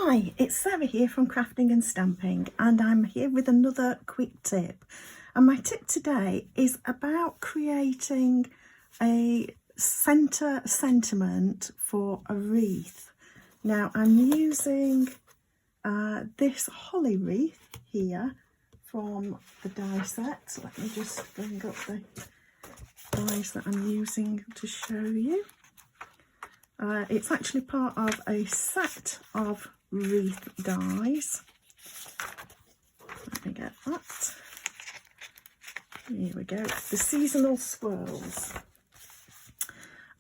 Hi, it's Sarah here from Crafting and Stamping, and I'm here with another quick tip. And my tip today is about creating a centre sentiment for a wreath. Now I'm using this holly wreath here from the die set. Let me just bring up the dies that I'm using to show you. It's actually part of a set of wreath dies. Let me get that. Here we go. The seasonal swirls.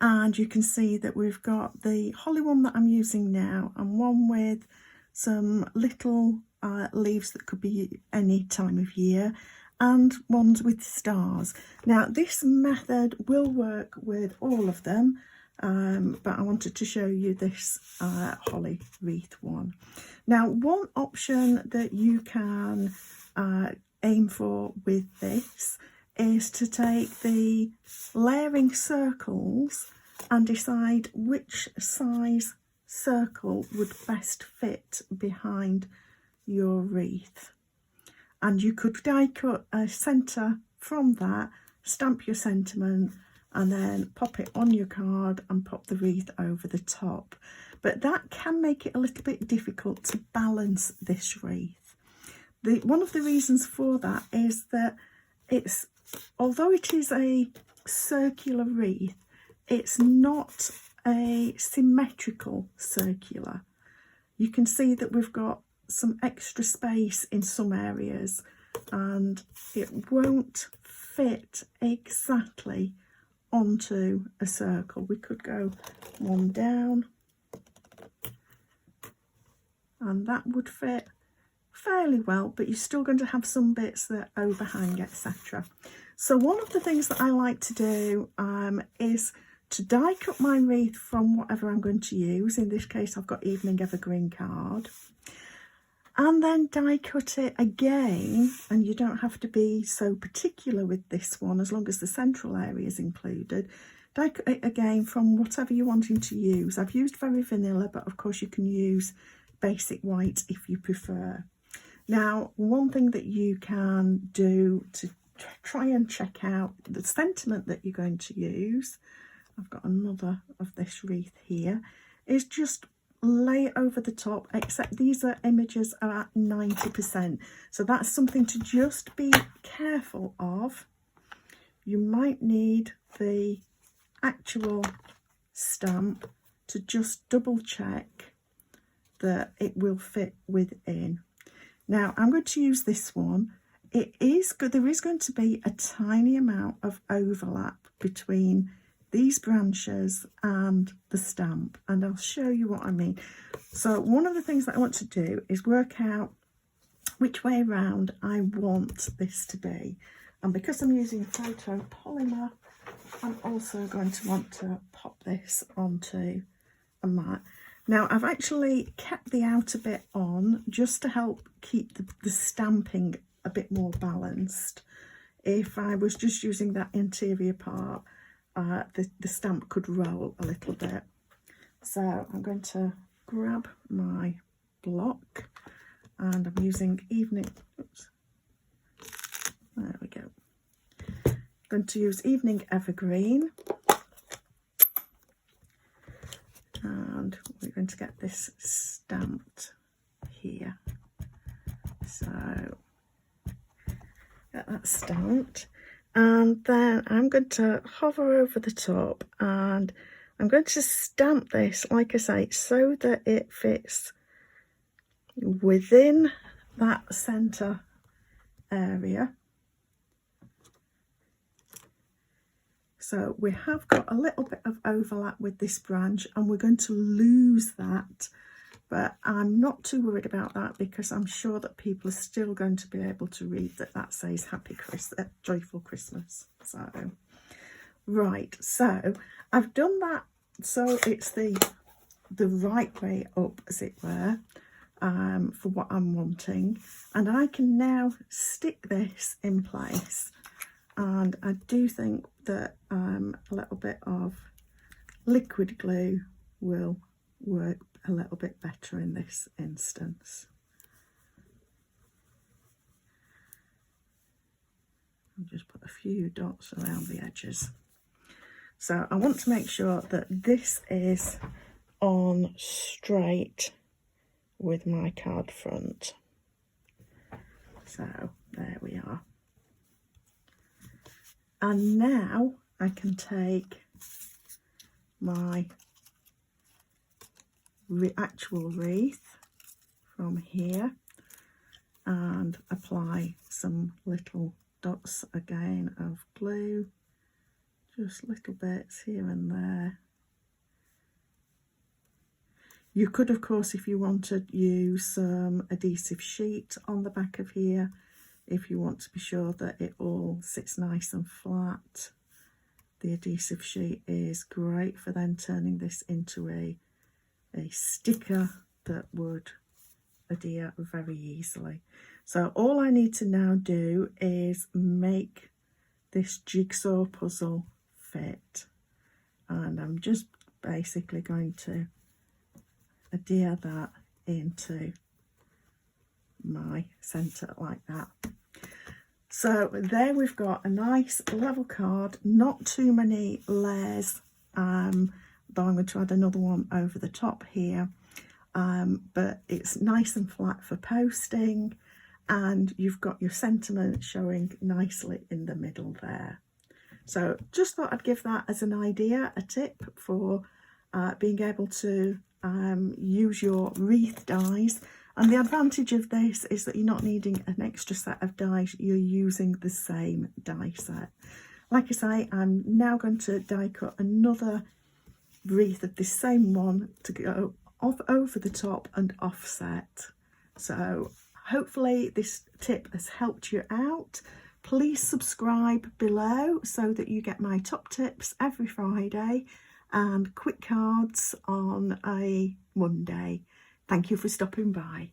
And you can see that we've got the holly one that I'm using now, and one with some little leaves that could be any time of year, and ones with stars. Now this method will work with all of them, but I wanted to show you this holly wreath one. Now one option that you can aim for with this is to take the layering circles and decide which size circle would best fit behind your wreath. And you could die cut a centre from that, stamp your sentiment, and then pop it on your card and pop the wreath over the top. But that can make it a little bit difficult to balance this wreath. One of the reasons for that is that although it is a circular wreath, it's not a symmetrical circular. You can see that we've got some extra space in some areas, and it won't fit exactly onto a circle. We could go one down, and that would fit fairly well, but you're still going to have some bits that overhang, etc. So one of the things that I like to do is to die cut my wreath from whatever I'm going to use. In this case I've got Evening Evergreen card, and then die cut it again, and you don't have to be so particular with this one as long as the central area is included. Die cut it again from whatever you're wanting to use. I've used Very Vanilla, but of course you can use Basic White if you prefer. Now one thing that you can do to try and check out the sentiment that you're going to use, I've got another of this wreath here, is just lay it over the top, except these images are at 90%, so that's something to just be careful of. You might need the actual stamp to just double check that it will fit within. Now I'm going to use this one. It is good. There is going to be a tiny amount of overlap between these branches and the stamp, and I'll show you what I mean. So one of the things that I want to do is work out which way around I want this to be, and because I'm using photo polymer, I'm also going to want to pop this onto a mat. Now I've actually kept the outer bit on just to help keep the stamping a bit more balanced. If I was just using that interior part, the stamp could roll a little bit. So I'm going to grab my block, and I'm using there we go. I'm going to use Evening Evergreen, and we're going to get this stamped here. So get that stamped, and then I'm going to hover over the top, and I'm going to stamp this, like I say, so that it fits within that centre area. So we have got a little bit of overlap with this branch, and we're going to lose that, but I'm not too worried about that because I'm sure that people are still going to be able to read that says Happy Christmas, Joyful Christmas. So right, so I've done that so it's the right way up, as it were, for what I'm wanting, and I can now stick this in place. And I do think that a little bit of liquid glue will work a little bit better in this instance. I'll just put a few dots around the edges. So I want to make sure that this is on straight with my card front. So there we are. And now I can take my actual wreath from here and apply some little dots again of glue, just little bits here and there. You could, of course, if you wanted, use some adhesive sheet on the back of here if you want to be sure that it all sits nice and flat. The adhesive sheet is great for then turning this into a sticker that would adhere very easily. So all I need to now do is make this jigsaw puzzle fit, and I'm just basically going to adhere that into my centre like that. So there we've got a nice level card, not too many layers, though I'm going to add another one over the top here, but it's nice and flat for posting, and you've got your sentiment showing nicely in the middle there. So just thought I'd give that as an idea, a tip for being able to use your wreath dies. And the advantage of this is that you're not needing an extra set of dies, you're using the same die set. Like I say, I'm now going to die cut another wreath of this same one to go off over the top and offset. So hopefully this tip has helped you out. Please subscribe below so that you get my top tips every Friday and quick cards on a Monday. Thank you for stopping by.